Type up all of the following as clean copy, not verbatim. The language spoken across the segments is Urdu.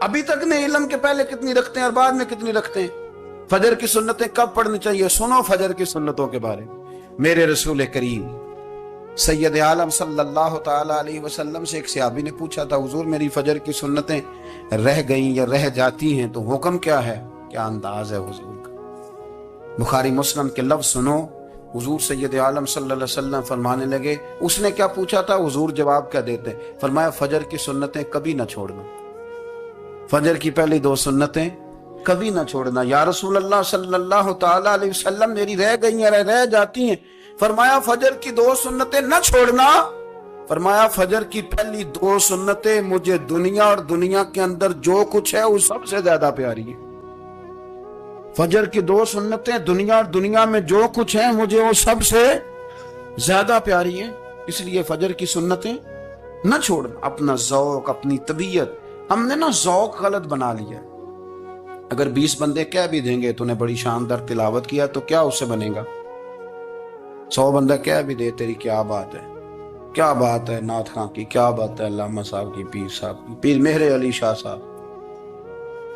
ابھی تک نے علم کے پہلے کتنی رکھتے ہیں اور بعد میں کتنی رکھتے ہیں. فجر کی سنتیں کب پڑھنی چاہیے؟ سنو فجر کی سنتوں کے بارے میں. میرے رسول کریم سید عالم صلی اللہ تعالی علیہ وسلم سے ایک صحابی نے پوچھا تھا، حضور میری فجر کی سنتیں رہ گئیں یا رہ جاتی ہیں تو حکم کیا ہے؟ کیا انداز ہے حضور کا. بخاری مسلم کے لفظ سنو. حضور سید عالم صلی اللہ علیہ وسلم فرمانے لگے، اس نے کیا پوچھا تھا؟ حضور جواب کیا دیتے؟ فرمایا فجر کی سنتیں کبھی نہ چھوڑنا. فجر کی پہلی 2 سنتیں کبھی نہ چھوڑنا. یا رسول اللہ صلی اللہ تعالی علیہ وسلم میری رہ گئی ہیں، رہ جاتی ہیں. فرمایا فجر کی 2 سنتیں نہ چھوڑنا. فرمایا فجر کی پہلی 2 سنتیں مجھے دنیا اور دنیا کے اندر جو کچھ ہے وہ سب سے زیادہ پیاری ہے. فجر کی 2 سنتیں دنیا اور دنیا میں جو کچھ ہیں مجھے وہ سب سے زیادہ پیاری ہیں. اس لیے فجر کی سنتیں نہ چھوڑنا. اپنا ذوق، اپنی طبیعت، ہم نے نا ذوق غلط بنا لیا. اگر 20 بندے کہہ بھی دیں گے تو نے بڑی شاندار تلاوت کیا تو کیا اس سے بنے گا؟ 100 بندہ کہہ بھی دے تیری کیا بات ہے، کیا بات ہے نعت خاں کی، کیا بات ہے علامہ صاحب کی، پیر صاحب کی، پیر مہر علی شاہ صاحب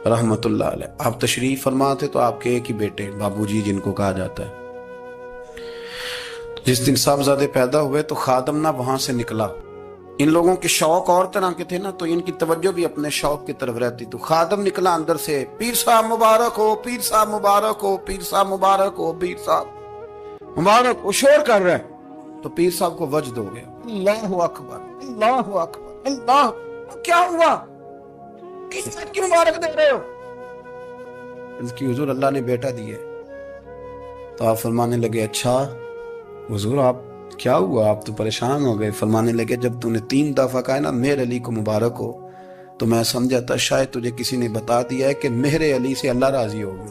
رحمت اللہ علیہ. آپ تشریف فرما تھے تو آپ کے ایک ہی بیٹے بابو جی جن کو کہا جاتا ہے، جس دن صاحبزادے پیدا ہوئے تو خادم نہ وہاں سے نکلا. ان لوگوں کے شوق اور طرح کے تھے نا، تو ان کی توجہ بھی اپنے شوق کی طرف رہتی. تو خادم نکلا اندر سے، پیر صاحب مبارک ہو، پیر صاحب مبارک ہو، پیر صاحب مبارک ہو، پیر صاحب مبارک ہو. شور کر رہا ہے تو پیر صاحب کو وجد ہو گیا. اللہ اکبر، اللہ اکبر، اللہ. کیا ہوا؟ کس بات کی مبارک دے رہے ہو؟ اس کی حضور اللہ نے بیٹا دیا. تو آپ فرمانے لگے اچھا حضور آپ کیا ہوا؟ آپ تو پریشان ہو گئے. فرمانے لگے جب تو نے 3 دفعہ کہا نا مہر علی کو مبارک ہو تو میں سمجھا تھا شاید تجھے کسی نے بتا دیا ہے کہ مہر علی سے اللہ راضی ہوگی.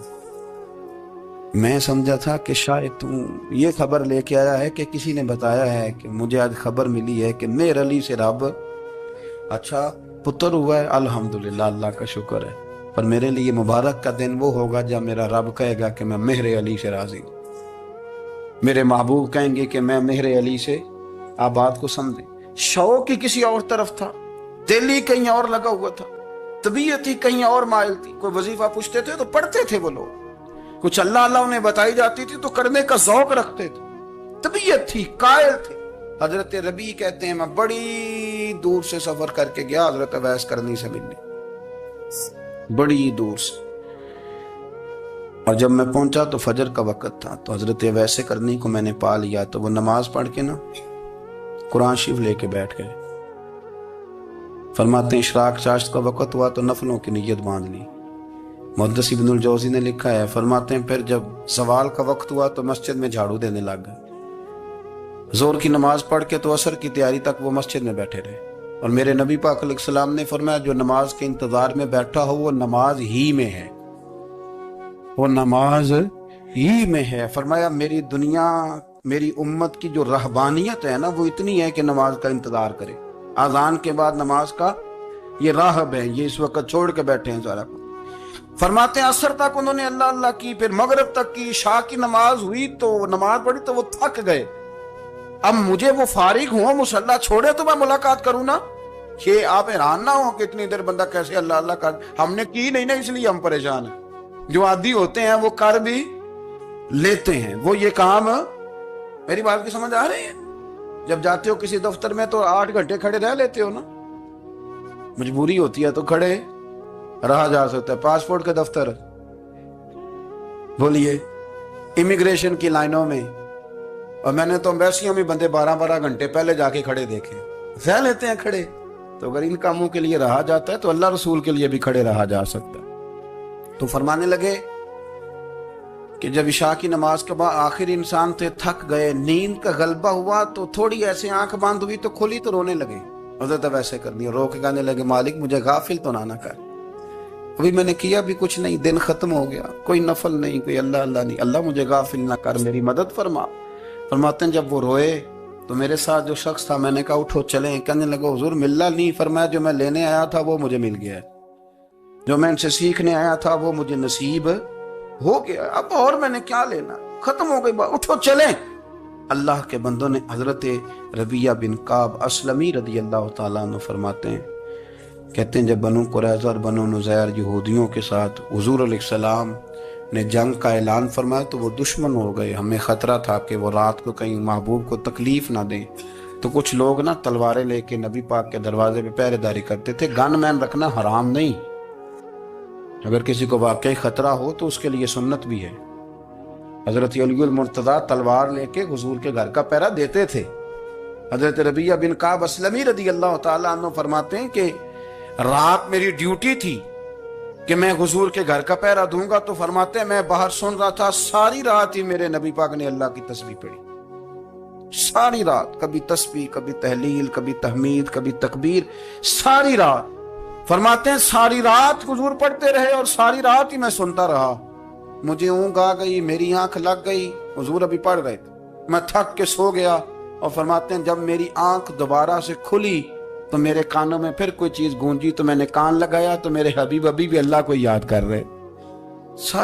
میں سمجھا تھا کہ شاید تو یہ خبر لے کے آیا ہے کہ کسی نے بتایا ہے کہ مجھے آج خبر ملی ہے کہ مہر علی سے رب اچھا پتر ہوا ہے. الحمدللہ، اللہ کا شکر ہے. پر میرے لیے مبارک کا دن وہ ہوگا جب میرا رب کہے گا کہ میں مہر علی سے راضی ہوں. میرے محبوب کہیں گے کہ میں مہر علی سے. آپ بات کو سمجھیں. شوق ہی کسی اور طرف تھا، دل ہی کہیں اور لگا ہوا تھا، طبیعت ہی کہیں اور مائل تھی. کوئی وظیفہ پوچھتے تھے تو پڑھتے تھے وہ لوگ، کچھ اللہ اللہ انہیں بتائی جاتی تھی تو کرنے کا ذوق رکھتے تھے. طبیعت تھی، قائل تھے. حضرت ربیع کہتے ہیں میں بڑی دور سے سفر کر کے گیا حضرت اویس کرنی سے ملنے، بڑی دور سے. اور جب میں پہنچا تو فجر کا وقت تھا. تو حضرت اویس کرنی کو میں نے پا لیا تو وہ نماز پڑھ کے نا قرآن شریف لے کے بیٹھ گئے. فرماتے ہیں اشراق چاشت کا وقت ہوا تو نفلوں کی نیت باندھ لی. محدث ابن الجوزی نے لکھا ہے، فرماتے ہیں پھر جب زوال کا وقت ہوا تو مسجد میں جھاڑو دینے لگ گئے. زور کی نماز پڑھ کے تو عصر کی تیاری تک وہ مسجد میں بیٹھے رہے. اور میرے نبی پاک علیہ السلام نے فرمایا جو نماز کے انتظار میں بیٹھا ہو وہ نماز ہی میں ہے، وہ نماز ہی میں ہے. فرمایا میری دنیا، میری امت کی جو رہبانیت ہے نا وہ اتنی ہے کہ نماز کا انتظار کرے. اذان کے بعد نماز کا یہ راہب ہے، یہ اس وقت چھوڑ کے بیٹھے ہیں سارا کچھ. فرماتے ہیں عصر تک انہوں نے اللہ اللہ کی، پھر مغرب تک کی. عشاء کی نماز ہوئی تو نماز پڑھی تو وہ تھک گئے. اب مجھے وہ فارغ ہوں، مصلی چھوڑے تو میں ملاقات کروں نا. کہ آپ حیران نہ ہو کہ اتنی دیر بندہ کیسے اللہ اللہ کر. ہم نے کی نہیں نا، اس لیے ہم پریشان ہیں. جو عادی ہوتے ہیں وہ کر بھی لیتے ہیں. وہ یہ کام، میری بات کی سمجھ آ رہی ہے؟ جب جاتے ہو کسی دفتر میں تو 8 گھنٹے کھڑے رہ لیتے ہو نا، مجبوری ہوتی ہے تو کھڑے رہا جا سکتا ہے. پاسپورٹ کے دفتر بولیے، امیگریشن کی لائنوں میں، اور میں نے تو ایمبیسیوں میں بندے 12 گھنٹے پہلے جا کے کھڑے دیکھے، رہ لیتے ہیں کھڑے. تو اگر ان کاموں کے لیے رہا جاتا ہے تو اللہ رسول کے لیے بھی کھڑے رہا جا سکتا ہے. تو فرمانے لگے کہ جب عشاء کی نماز کے بعد آخر انسان تھے، تھک گئے، نیند کا غلبہ ہوا تو تھوڑی ایسے آنکھ بند ہوئی تو کھلی تو رونے لگے. حضرت ویسے کرنی رو کے کہنے لگے مالک مجھے غافل تو نہ کر، ابھی میں نے کیا بھی کچھ نہیں، دن ختم ہو گیا، کوئی نفل نہیں، کوئی اللہ اللہ نہیں، اللہ مجھے غافل نہ کر، میری مدد فرما. فرماتے ہیں جب وہ روئے تو میرے ساتھ جو شخص تھا میں نے کہا اٹھو چلیں. کہنے لگا حضور ملنا نہیں. فرمایا جو میں لینے آیا تھا وہ مجھے مل گیا ہے، جو میں ان سے سیکھنے آیا تھا وہ مجھے نصیب ہو گیا، اب اور میں نے کیا لینا، ختم ہو گئی بات، اٹھو چلیں. اللہ کے بندوں نے حضرت ربیہ بن کعب اسلمی رضی اللہ تعالیٰ عنہ فرماتے ہیں کہتے ہیں جب بنو قریظہ اور بنو نذیر یہودیوں کے ساتھ حضور علیہ السلام نے جنگ کا اعلان فرمایا تو وہ دشمن ہو گئے. ہمیں خطرہ تھا کہ وہ رات کو کہیں محبوب کو تکلیف نہ دیں، تو کچھ لوگ نا تلواریں لے کے نبی پاک کے دروازے پہ پہرے داری کرتے تھے. گن مین رکھنا حرام نہیں، اگر کسی کو واقعی خطرہ ہو تو اس کے لیے سنت بھی ہے. حضرت علی المرتضیٰ تلوار لے کے حضور کے گھر کا پہرا دیتے تھے. حضرت ربیعہ بن کعب اسلمی رضی اللہ تعالیٰ عنہ فرماتے ہیں کہ رات میری ڈیوٹی تھی کہ میں حضور کے گھر کا پہرا دوں گا، تو فرماتے ہیں میں باہر سن رہا تھا، ساری رات ہی میرے نبی پاک نے اللہ کی تسبیح پڑھی. ساری رات، کبھی تسبیح، کبھی تحلیل، کبھی تحمید، کبھی تکبیر، ساری رات. فرماتے ہیں ساری رات حضور پڑھتے رہے اور ساری رات ہی میں سنتا رہا. مجھے اونگ آ گئی، میری آنکھ لگ گئی، حضور ابھی پڑھ رہے تھے، میں تھک کے سو گیا. اور فرماتے ہیں جب میری آنکھ دوبارہ سے کھلی تو میرے کانوں میں پھر کوئی چیز گونجی، تو میں نے کان لگایا تو میرے حبیب ابھی بھی اللہ کو یاد کر رہے.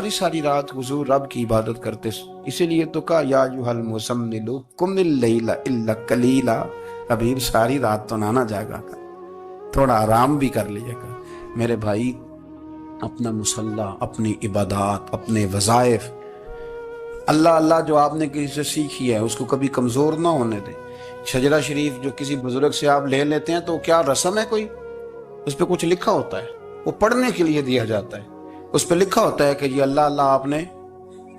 ساری رات حضور رب کی عبادت کرتے. اسی لیے تو کہا یا ایھا المزمل قم اللیل الا قلیلا. حبیب ساری رات تو نہ جاگا کر، تھوڑا آرام بھی کر لیا کر. میرے بھائی اپنا مصلی، اپنی عبادات، اپنے وظائف، اللہ اللہ جو آپ نے کسی سے سیکھی ہے اس کو کبھی کمزور نہ ہونے دیں. شجرہ شریف جو کسی بزرگ سے آپ لے لیتے ہیں تو کیا رسم ہے کوئی؟ اس پہ کچھ لکھا ہوتا ہے، وہ پڑھنے کے لیے دیا جاتا ہے. اس پہ لکھا ہوتا ہے کہ یہ اللہ اللہ آپ نے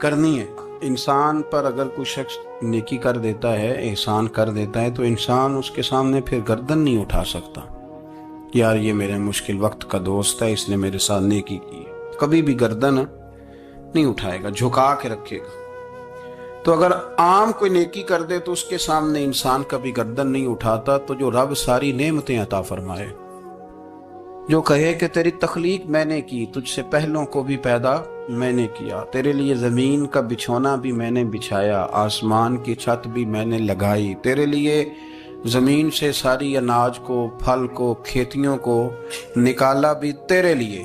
کرنی ہے. انسان پر اگر کوئی شخص نیکی کر دیتا ہے، احسان کر دیتا ہے، تو انسان اس کے سامنے پھر گردن نہیں اٹھا سکتا. یار یہ میرے مشکل وقت کا دوست ہے، اس نے میرے ساتھ نیکی کی ہے. کبھی بھی گردن نہیں اٹھائے گا، جھکا کے رکھے گا. تو اگر عام کوئی نیکی کر دے تو اس کے سامنے انسان کبھی گردن نہیں اٹھاتا. تو جو رب ساری نعمتیں عطا فرمائے، جو کہے کہ تیری تخلیق میں نے کی، تجھ سے پہلوں کو بھی پیدا میں نے کیا، تیرے لیے زمین کا بچھونا بھی میں نے بچھایا، آسمان کی چھت بھی میں نے لگائی، تیرے لیے زمین سے ساری اناج کو، پھل کو، کھیتیوں کو نکالا بھی تیرے لیے.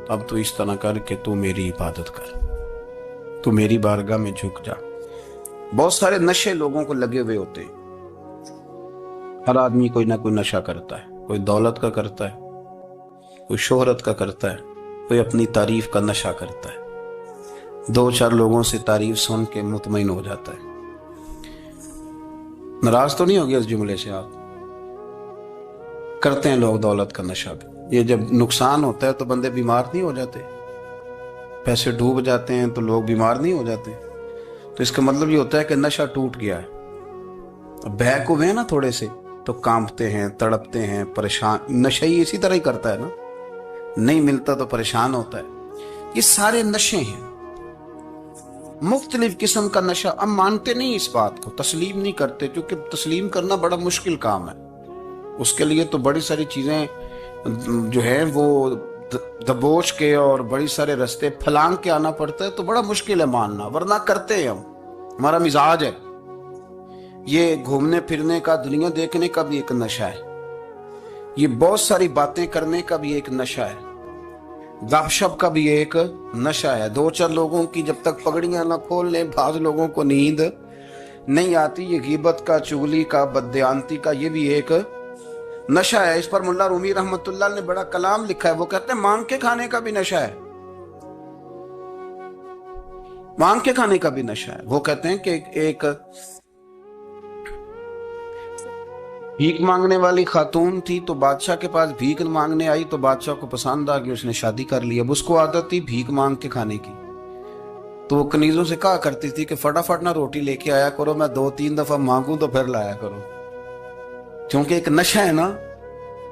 اب تو اس طرح کر کہ تو میری عبادت کر، تو میری بارگاہ میں جھک جا. بہت سارے نشے لوگوں کو لگے ہوئے ہوتے ہیں. ہر آدمی کوئی نہ کوئی نشہ کرتا ہے. کوئی دولت کا کرتا ہے، کوئی شہرت کا کرتا ہے، کوئی اپنی تعریف کا نشہ کرتا ہے. دو چار لوگوں سے تعریف سن کے مطمئن ہو جاتا ہے. ناراض تو نہیں ہو گیا اس جملے سے؟ آپ کرتے ہیں لوگ دولت کا نشہ بھی. یہ جب نقصان ہوتا ہے تو بندے بیمار نہیں ہو جاتے؟ پیسے ڈوب جاتے ہیں تو لوگ بیمار نہیں ہو جاتے؟ تو اس کا مطلب یہ ہوتا ہے کہ نشہ ٹوٹ گیا ہے. بہک ہوئے ہیں نا تھوڑے سے تو کانپتے ہیں، تڑپتے ہیں، پریشان. نشہ ہی اسی طرح ہی کرتا ہے نا، نہیں ملتا تو پریشان ہوتا ہے. یہ سارے نشے ہیں، مختلف قسم کا نشہ. ہم مانتے نہیں اس بات کو، تسلیم نہیں کرتے، کیونکہ تسلیم کرنا بڑا مشکل کام ہے. اس کے لیے تو بڑی ساری چیزیں جو ہے وہ دبوچ کے اور بڑی سارے رستے پھلانگ کے آنا پڑتا ہے. تو بڑا مشکل ہے ماننا، ورنہ کرتے ہیں ہم. ہمارا مزاج ہے. یہ گھومنے پھرنے کا، دنیا دیکھنے کا بھی ایک نشہ ہے. یہ بہت ساری باتیں کرنے کا بھی ایک نشہ ہے. گپ شپ کا بھی ایک نشہ ہے. دو چار لوگوں کی جب تک پگڑیاں نہ کھول لیں، بعض لوگوں کو نیند نہیں آتی. یہ غیبت کا، چغلی کا، بددیانتی کا، یہ بھی ایک نشہ ہے. اس پر ملا رومی رحمت اللہ نے بڑا کلام لکھا ہے. وہ کہتے ہیں مانگ کے کھانے کا بھی نشہ ہے. مانگ کے کھانے کا بھی نشہ ہے. وہ کہتے ہیں کہ ایک بھیک مانگنے والی خاتون تھی تو بادشاہ کے پاس بھیک مانگنے آئی تو بادشاہ کو پسند آ گئی، اس نے شادی کر لی. اب اس کو عادت تھی بھیک مانگ کے کھانے کی، تو وہ کنیزوں سے کہا کرتی تھی کہ فٹافٹ نہ روٹی لے کے آیا کرو، میں 2-3 دفعہ مانگوں تو پھر لایا کرو. کیونکہ ایک نشہ ہے نا،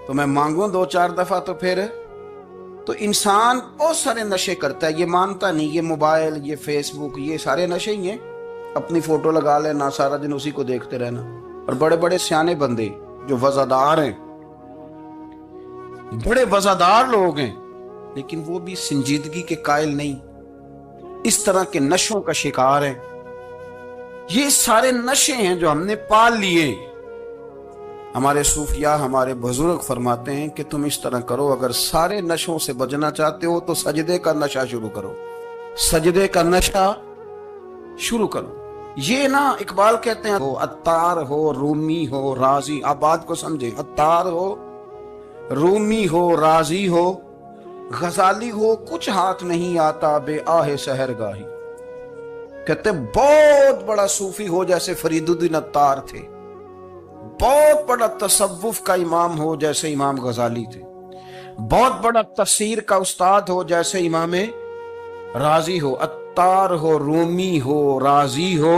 تو میں مانگوں 2-4 دفعہ تو پھر. تو انسان بہت سارے نشے کرتا ہے، یہ مانتا نہیں. یہ موبائل، یہ فیس بک، یہ سارے نشے ہی ہیں. اپنی فوٹو لگا لینا، سارا دن اسی کو دیکھتے رہنا. اور بڑے بڑے سیانے بندے جو وزادار ہیں، بڑے وزادار لوگ ہیں، لیکن وہ بھی سنجیدگی کے قائل نہیں، اس طرح کے نشوں کا شکار ہیں. یہ سارے نشے ہیں جو ہم نے پال لیے. ہمارے صوفیاء، ہمارے بزرگ فرماتے ہیں کہ تم اس طرح کرو، اگر سارے نشوں سے بچنا چاہتے ہو تو سجدے کا نشہ شروع کرو. سجدے کا نشہ شروع کرو. یہ نا اقبال کہتے ہیں عطار ہو، رومی ہو، رازی. آپ بات کو سمجھیں، عطار ہو، رومی ہو راضی ہو غزالی ہو کچھ ہاتھ نہیں آتا بے آہ سحر گاہی. کہتے بہت بڑا صوفی ہو جیسے فرید الدین عطار تھے، بہت بڑا تصوف کا امام ہو جیسے امام غزالی تھے، بہت بڑا تفسیر کا استاد ہو جیسے امام رازی ہو، عطار ہو رومی ہو رازی ہو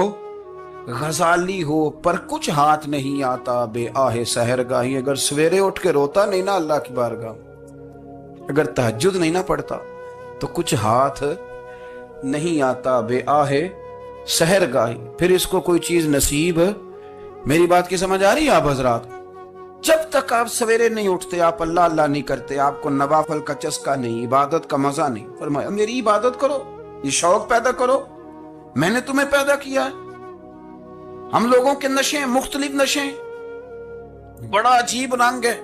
غزالی ہو، پر کچھ ہاتھ نہیں آتا بے آہ سحر گاہی. اگر سویرے اٹھ کے روتا نہیں نا اللہ کی بارگاہ، اگر تہجد نہیں نہ پڑھتا تو کچھ ہاتھ نہیں آتا بے آہ سحر گاہی. پھر اس کو کوئی چیز نصیب. میری بات کی سمجھ آ رہی ہے آپ حضرات؟ جب تک آپ سویرے نہیں اٹھتے، آپ اللہ اللہ نہیں کرتے، آپ کو نوافل کا چسکا نہیں، عبادت کا مزہ نہیں، فرمایا میری عبادت کرو، یہ شوق پیدا کرو، میں نے تمہیں پیدا کیا ہے. ہم لوگوں کے نشے مختلف نشے، بڑا عجیب رنگ ہے.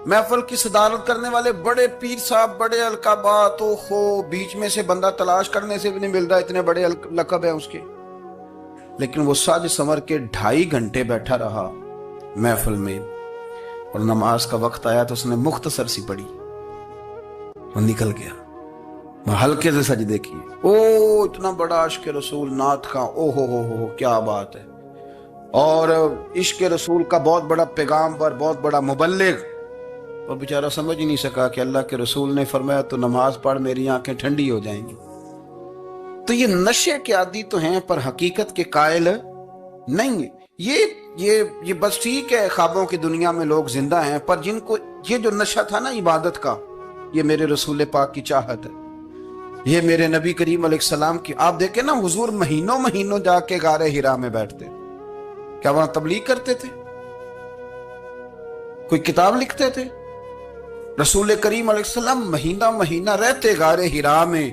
محفل کی صدارت کرنے والے بڑے پیر صاحب، بڑے القابات، بیچ میں سے بندہ تلاش کرنے سے بھی نہیں مل رہا، اتنے بڑے لقب ہیں اس کے. لیکن وہ سج سنور کے 2.5 گھنٹے بیٹھا رہا محفل میں، اور نماز کا وقت آیا تو اس نے مختصر سی پڑھی، وہ نکل گیا. ہلکے سے سجدے کیے. اتنا بڑا عشق رسول نعت کا، ہو کیا بات ہے. اور عشق رسول کا بہت بڑا پیغامبر، بہت بڑا مبلغ، اور بیچارہ سمجھ ہی نہیں سکا کہ اللہ کے رسول نے فرمایا تو نماز پڑھ میری آنکھیں ٹھنڈی ہو جائیں گی. تو یہ نشے کے عادی تو ہیں پر حقیقت کے قائل نہیں. یہ بس ٹھیک ہے خوابوں کی دنیا میں لوگ زندہ ہیں، پر جن کو یہ جو نشہ تھا نا عبادت کا، یہ میرے رسول پاک کی چاہت ہے، یہ میرے نبی کریم علیہ السلام کی. آپ دیکھیں نا حضور مہینوں جا کے غار حرا میں بیٹھتے. کیا وہاں تبلیغ کرتے تھے؟ کوئی کتاب لکھتے تھے؟ رسول کریم علیہ السلام مہینہ رہتے غار حرا میں.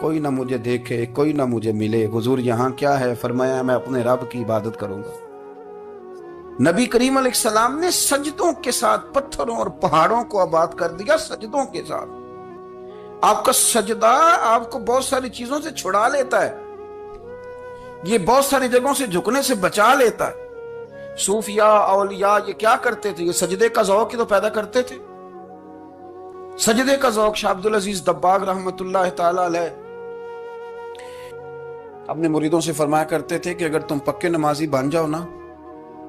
کوئی نہ مجھے دیکھے، کوئی نہ مجھے ملے. حضور یہاں کیا ہے؟ فرمایا میں اپنے رب کی عبادت کروں گا. نبی کریم علیہ السلام نے سجدوں کے ساتھ پتھروں اور پہاڑوں کو آباد کر دیا، سجدوں کے ساتھ. آپ کا سجدہ آپ کو بہت ساری چیزوں سے چھڑا لیتا ہے، یہ بہت ساری جگہوں سے جھکنے سے بچا لیتا ہے. صوفیاء اولیاء یہ کیا کرتے تھے؟ یہ سجدے کا ذوق ہی تو پیدا کرتے تھے. سجدے کا ذوق. شاہ عبد العزیز دباغ رحمت اللہ تعالی علیہ اپنے مریدوں سے فرمایا کرتے تھے کہ اگر تم پکے نمازی بن جاؤ نا،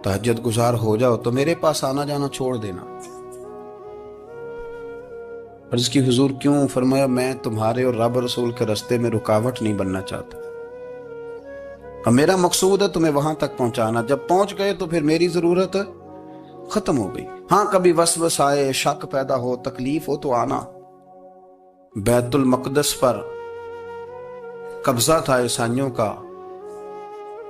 تہجد گزار ہو جاؤ، تو میرے پاس آنا جانا چھوڑ دینا. عرض کی حضور کیوں؟ فرمایا میں تمہارے اور رب رسول کے رستے میں رکاوٹ نہیں بننا چاہتا، اور میرا مقصود ہے تمہیں وہاں تک پہنچانا. جب پہنچ گئے تو پھر میری ضرورت ختم ہو گئی. ہاں کبھی وسوس آئے، شک پیدا ہو، تکلیف ہو تو آنا. بیت المقدس پر قبضہ تھا عیسائیوں کا،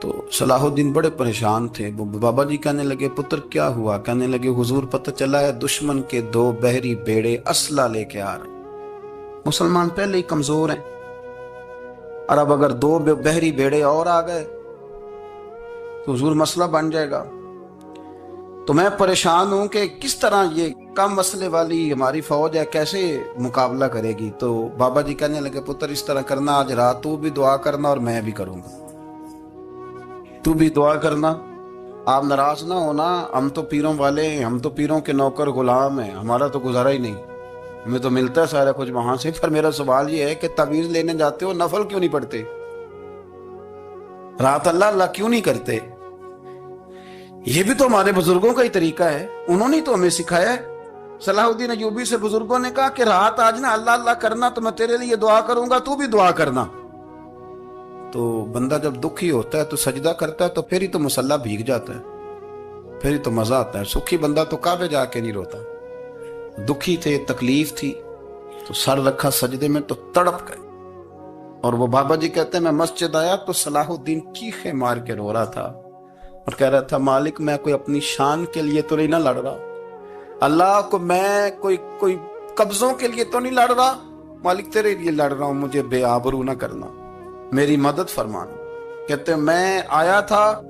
تو صلاح الدین بڑے پریشان تھے. بابا جی کہنے لگے پتر کیا ہوا؟ کہنے لگے حضور پتہ چلا ہے دشمن کے 2 بحری بیڑے اسلحہ لے کے آ رہے ہیں. مسلمان پہلے ہی کمزور ہیں، اور اب اگر 2 بحری بیڑے اور آ گئے تو حضور مسئلہ بن جائے گا. تو میں پریشان ہوں کہ کس طرح یہ کم مسئلے والی ہماری فوج ہے کیسے مقابلہ کرے گی. تو بابا جی کہنے لگے پتر اس طرح کرنا، آج رات تو بھی دعا کرنا اور میں بھی کروں گا. تو بھی دعا کرنا، آپ ناراض نہ ہونا. ہم تو پیروں والے ہیں، ہم تو پیروں کے نوکر غلام ہیں، ہمارا تو گزارا ہی نہیں، ہمیں تو ملتا ہے سارا کچھ وہاں سے. پر میرا سوال یہ ہے کہ تعویذ لینے جاتے ہو نفل کیوں نہیں پڑھتے؟ رات اللہ اللہ کیوں نہیں کرتے؟ یہ بھی تو ہمارے بزرگوں کا ہی طریقہ ہے، انہوں نے تو ہمیں سکھایا ہے. صلاح الدین ایوبی سے بزرگوں نے کہا کہ رات آج نا اللہ اللہ کرنا، تو میں تیرے لیے دعا کروں گا، تو بھی دعا کرنا. تو بندہ جب دکھی ہوتا ہے تو سجدہ کرتا ہے، تو پھر ہی تو مصلی بھیگ جاتا ہے، پھر ہی تو مزہ آتا ہے. سکھی بندہ تو کعبے جا کے نہیں روتا. دکھی تھے، تکلیف تھی، تو سر رکھا سجدے میں تو تڑپ گئے. اور وہ بابا جی کہتے ہیں میں مسجد آیا تو صلاح الدین چیخے مار کے رو رہا تھا اور کہہ رہا تھا مالک میں کوئی اپنی شان کے لیے تو نہیں نہ لڑ رہا، اللہ کو میں کوئی قبضوں کے لیے تو نہیں لڑ رہا، مالک تیرے لیے لڑ رہا ہوں، مجھے بے آبرو نہ کرنا، میری مدد فرمانا. کہتے ہیں میں آیا تھا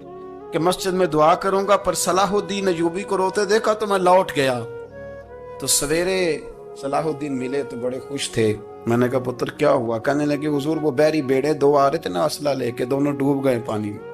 کہ مسجد میں دعا کروں گا، پر صلاح الدین ایوبی کو روتے دیکھا تو میں لوٹ گیا. تو سویرے صلاح الدین ملے تو بڑے خوش تھے. میں نے کہا پتر کیا ہوا؟ کہنے لگے حضور وہ بحری بیڑے 2 آ رہے تھے نا اسلحہ لے کے، دونوں ڈوب گئے پانی میں.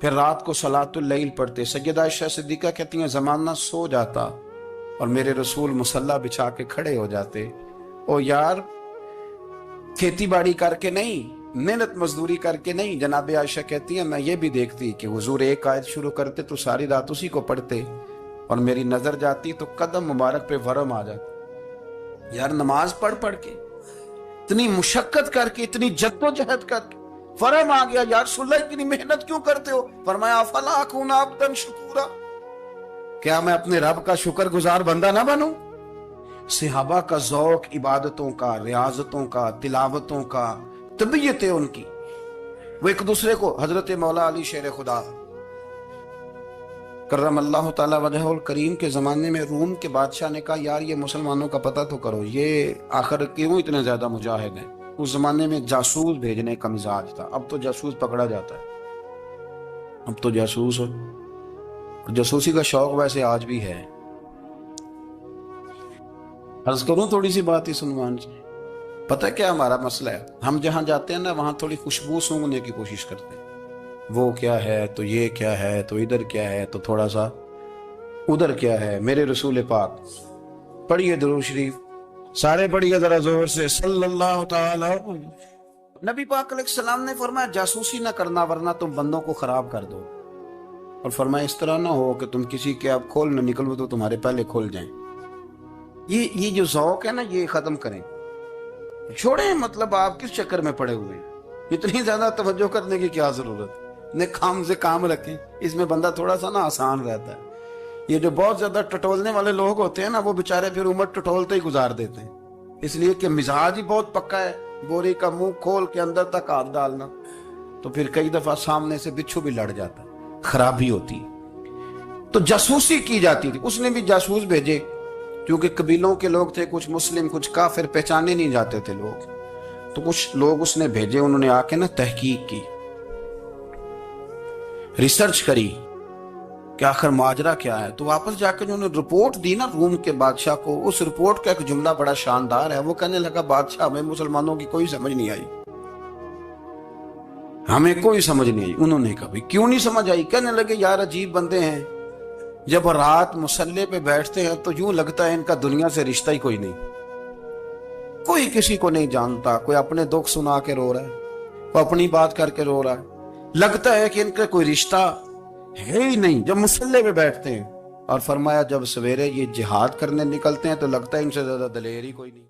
پھر رات کو صلاۃ اللیل پڑھتے. سیدہ عائشہ صدیقہ کہتی ہیں زمانہ سو جاتا اور میرے رسول مصلی بچھا کے کھڑے ہو جاتے. او یار کھیتی باڑی کر کے نہیں, محنت مزدوری کر کے نہیں. جناب عائشہ کہتی ہیں میں یہ بھی دیکھتی کہ حضور ایک آیت شروع کرتے تو ساری رات اسی کو پڑھتے, اور میری نظر جاتی تو قدم مبارک پہ ورم آ جاتا. یار نماز پڑھ پڑھ کے, اتنی مشقت کر کے, اتنی جد و جہد کر کے ورم آ گیا. یا رسول اللہ اتنی محنت کیوں کرتے ہو؟ فرمایا افلا اکون عبدا شکورا, کیا میں اپنے رب کا شکر گزار بندہ نہ بنوں؟ صحابہ کا ذوق عبادتوں کا, ریاضتوں کا, تلاوتوں کا, طبیعت ان کی, وہ ایک دوسرے کو. حضرت مولا علی شیر خدا کرم اللہ تعالی وجہ الکریم کے زمانے میں روم کے بادشاہ نے کہا یار یہ مسلمانوں کا پتہ تو کرو, یہ آخر کیوں اتنے زیادہ مجاہد ہیں. اس زمانے میں جاسوس بھیجنے کا مزاج تھا, اب تو جاسوس پکڑا جاتا ہے, اب تو جاسوسی کا شوق ویسے آج بھی ہے. عرض کروں تھوڑی سی بات اس عنوان سے. پتہ کیا ہمارا مسئلہ ہے, ہم جہاں جاتے ہیں نا وہاں تھوڑی خوشبو سونگنے کی کوشش کرتے ہیں. وہ کیا ہے تو یہ کیا ہے تو ادھر کیا ہے تو تھوڑا سا ادھر کیا ہے. میرے رسول پاک پڑھیے درود شریف, سارے پڑھیے ذرا زور سے, صلی اللہ تعالی. نبی پاک علیہ السلام نے فرمایا جاسوسی نہ کرنا ورنہ تم بندوں کو خراب کر دو, اور فرمایا اس طرح نہ ہو کہ تم کسی کے آپ کھول نہ نکلو تو تمہارے پہلے کھول جائیں. یہ جو ذوق ہے نا یہ ختم کریں, چھوڑیں. مطلب آپ کس چکر میں پڑے ہوئے ہیں, اتنی زیادہ توجہ کرنے کی کیا ضرورت, نے کام سے کام رکھیں. اس میں بندہ تھوڑا سا نا آسان رہتا ہے. یہ جو بہت زیادہ ٹٹولنے والے لوگ ہوتے ہیں نا وہ بےچارے پھر عمر ٹٹولتے ہی گزار دیتے ہیں, اس لیے کہ مزاج ہی بہت پکا ہے. بوری کا منہ کھول کے اندر تک ہاتھ ڈالنا, تو پھر کئی دفعہ سامنے سے بچھو بھی لڑ جاتا, خرابی ہوتی. تو جاسوسی کی جاتی تھی. اس نے بھی جاسوس بھیجے کیونکہ قبیلوں کے لوگ تھے, کچھ مسلم کچھ کافر, پہچانے نہیں جاتے تھے لوگ. تو کچھ لوگ اس نے بھیجے, انہوں نے آ کے نا تحقیق کی, ریسرچ کری کہ آخر ماجرا کیا ہے. تو واپس جا کے انہوں نے رپورٹ دی نا روم کے بادشاہ کو. اس رپورٹ کا ایک جملہ بڑا شاندار ہے. وہ کہنے لگا بادشاہ ہمیں مسلمانوں کی کوئی سمجھ نہیں آئی, ہمیں کوئی سمجھ نہیں آئی. انہوں نے کہا کیوں نہیں سمجھ آئی؟ کہنے لگے یار عجیب بندے ہیں, جب رات مصلے پہ بیٹھتے ہیں تو یوں لگتا ہے ان کا دنیا سے رشتہ ہی کوئی نہیں, کوئی کسی کو نہیں جانتا. کوئی اپنے دکھ سنا کے رو رہا ہے, کوئی اپنی بات کر کے رو رہا ہے, لگتا ہے کہ ان کا کوئی رشتہ ہے ہی نہیں جب مصلے پہ بیٹھتے ہیں. اور فرمایا جب سویرے یہ جہاد کرنے نکلتے ہیں تو لگتا ہے ان سے زیادہ دلیر ہی کوئی نہیں.